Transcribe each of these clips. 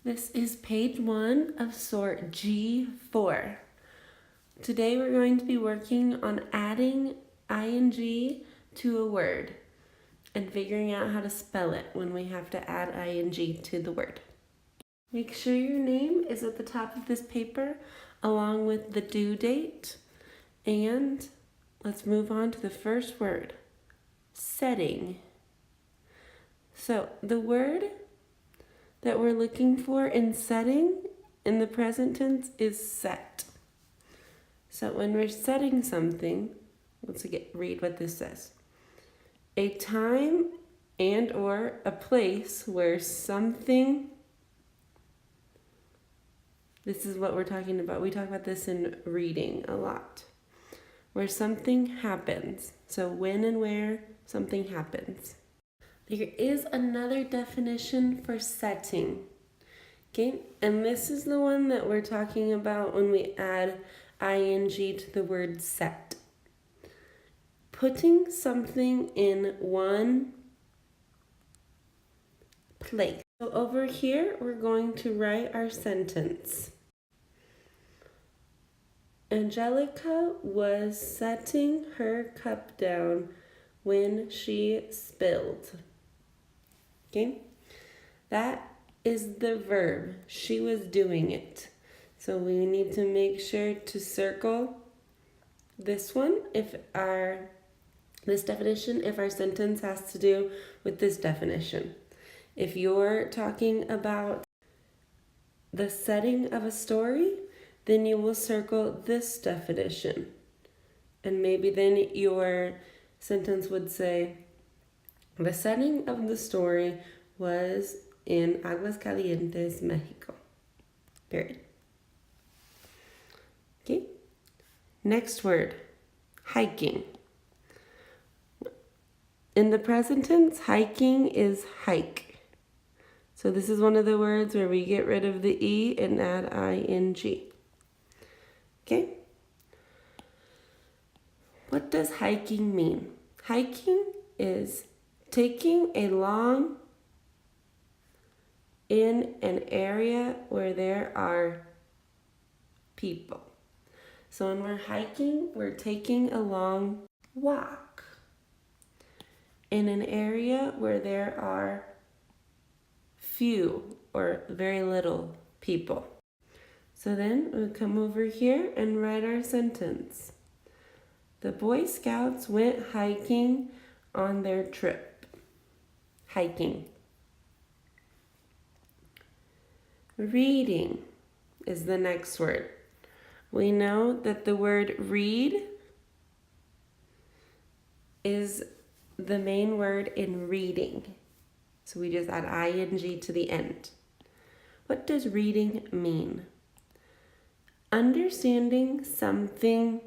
This is page 1 of sort G4. Today we're going to be working on adding ing to a word and figuring out how to spell it when we have to add ing to the word. Make sure your name is at the top of this paper along with the due date. And let's move on to the first word, setting. So the word that we're looking for in setting in the present tense is set. So when we're setting something, let's read what this says. A time and or a place where something, this is what we're talking about. We talk about this in reading a lot. Where something happens. So when and where something happens. There is another definition for setting. Okay, and this is the one that we're talking about when we add ing to the word set. Putting something in one place. So over here, we're going to write our sentence. Angelica was setting her cup down when she spilled. Okay, that is the verb. She was doing it. So we need to make sure to circle this one this definition if our sentence has to do with this definition. If you're talking about the setting of a story, then you will circle this definition. And maybe then your sentence would say, the setting of the story was in Aguascalientes, Mexico. Period. Okay. Next word, hiking. In the present tense, hiking is hike. So this is one of the words where we get rid of the E and add ing. Okay? What does hiking mean? Hiking is taking a long in an area where there are people. So when we're hiking, we're taking a long walk in an area where there are few or very little people. So then we'll come over here and write our sentence. The Boy Scouts went hiking on their trip. Hiking. Reading is the next word. We know that the word read is the main word in reading. So we just add ing to the end. What does reading mean? Understanding something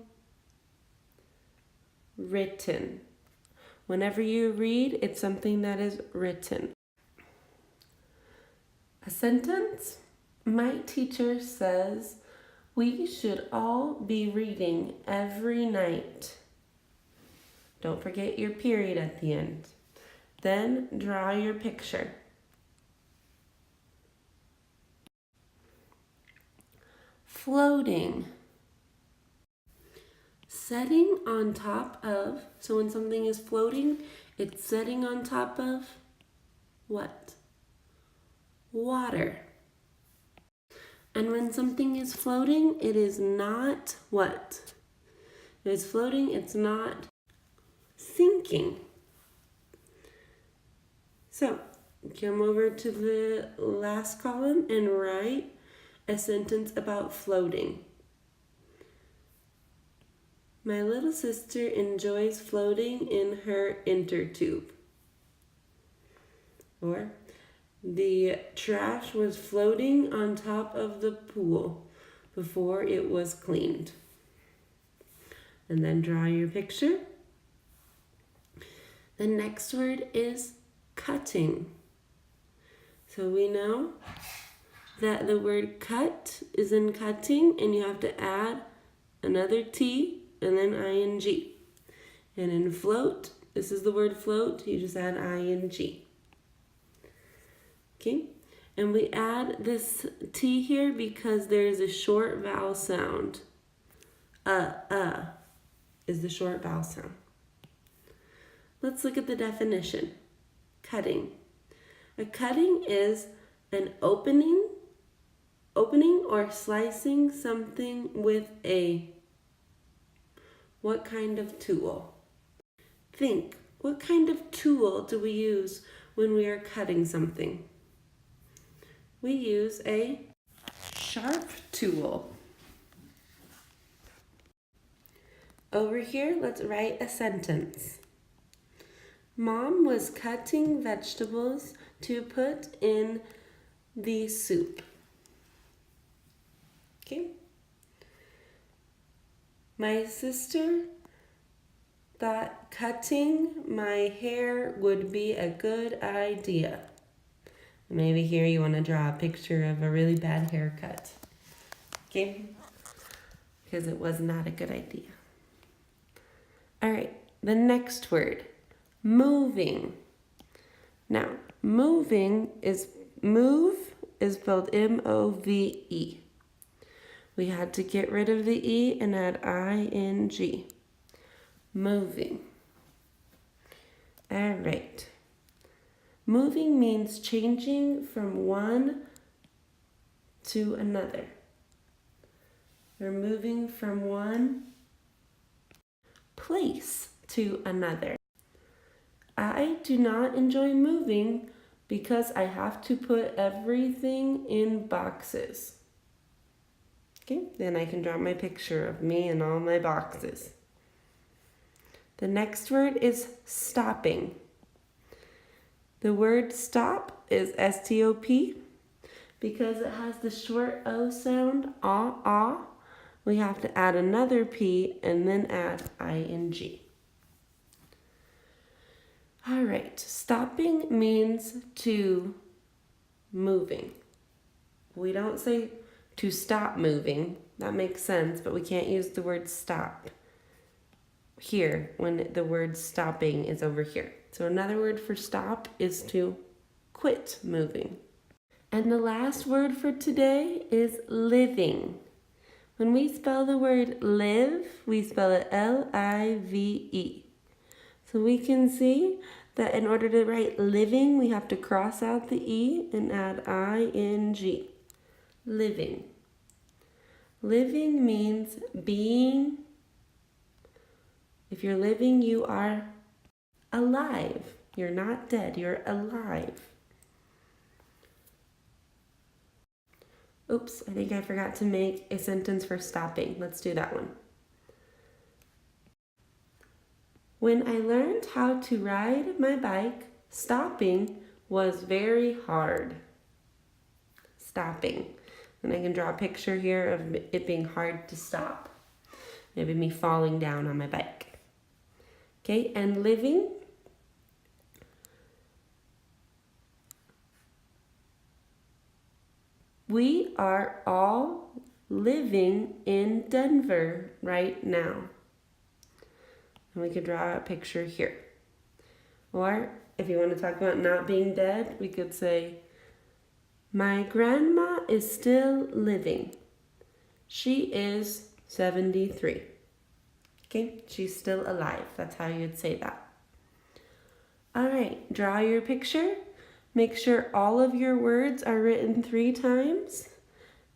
written. Whenever you read, it's something that is written. A sentence, my teacher says we should all be reading every night. Don't forget your period at the end. Then draw your picture. Floating. Setting on top of, so when something is floating, it's setting on top of what? Water. And when something is floating, it is not what? It is floating, it's not sinking. So, come over to the last column and write a sentence about floating. My little sister enjoys floating in her inner tube. Or, the trash was floating on top of the pool before it was cleaned. And then draw your picture. The next word is cutting. So we know that the word cut is in cutting and you have to add another T and then ing. And in float, this is the word float, you just add ing. Okay, And we add this T here because there is a short vowel sound. Is the short vowel sound. Let's look at the definition. Cutting. A cutting is an opening or slicing something with a what kind of tool? Think, what kind of tool do we use when we are cutting something? We use a sharp tool. Over here, let's write a sentence. Mom was cutting vegetables to put in the soup. Okay. My sister thought cutting my hair would be a good idea. Maybe here you want to draw a picture of a really bad haircut. Okay? Because it was not a good idea. All right, the next word, moving. Now, move is spelled M-O-V-E. We had to get rid of the E and add I-N-G. Moving. All right. Moving means changing from one to another. We're moving from one place to another. I do not enjoy moving because I have to put everything in boxes. Okay, then I can draw my picture of me and all my boxes. The next word is stopping. The word stop is S-T-O-P because it has the short O sound, ah. We have to add another P and then add I-N-G. All right, stopping means to moving. We don't say to stop moving. That makes sense, but we can't use the word stop here when the word stopping is over here. So another word for stop is to quit moving. And the last word for today is living. When we spell the word live, we spell it L-I-V-E. So we can see that in order to write living, we have to cross out the E and add I-N-G. Living. Living means being. If you're living, you are alive. You're not dead, you're alive. Oops, I think I forgot to make a sentence for stopping. Let's do that one. When I learned how to ride my bike, stopping was very hard. Stopping. And I can draw a picture here of it being hard to stop. Maybe me falling down on my bike. Okay, and living. We are all living in Denver right now. And we could draw a picture here. Or if you want to talk about not being dead, we could say, my grandma is still living. She is 73. Okay, she's still alive. That's how you'd say that. All right, draw your picture. Make sure all of your words are written 3 times.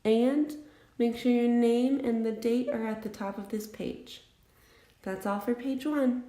And make sure your name and the date are at the top of this page. That's all for page 1.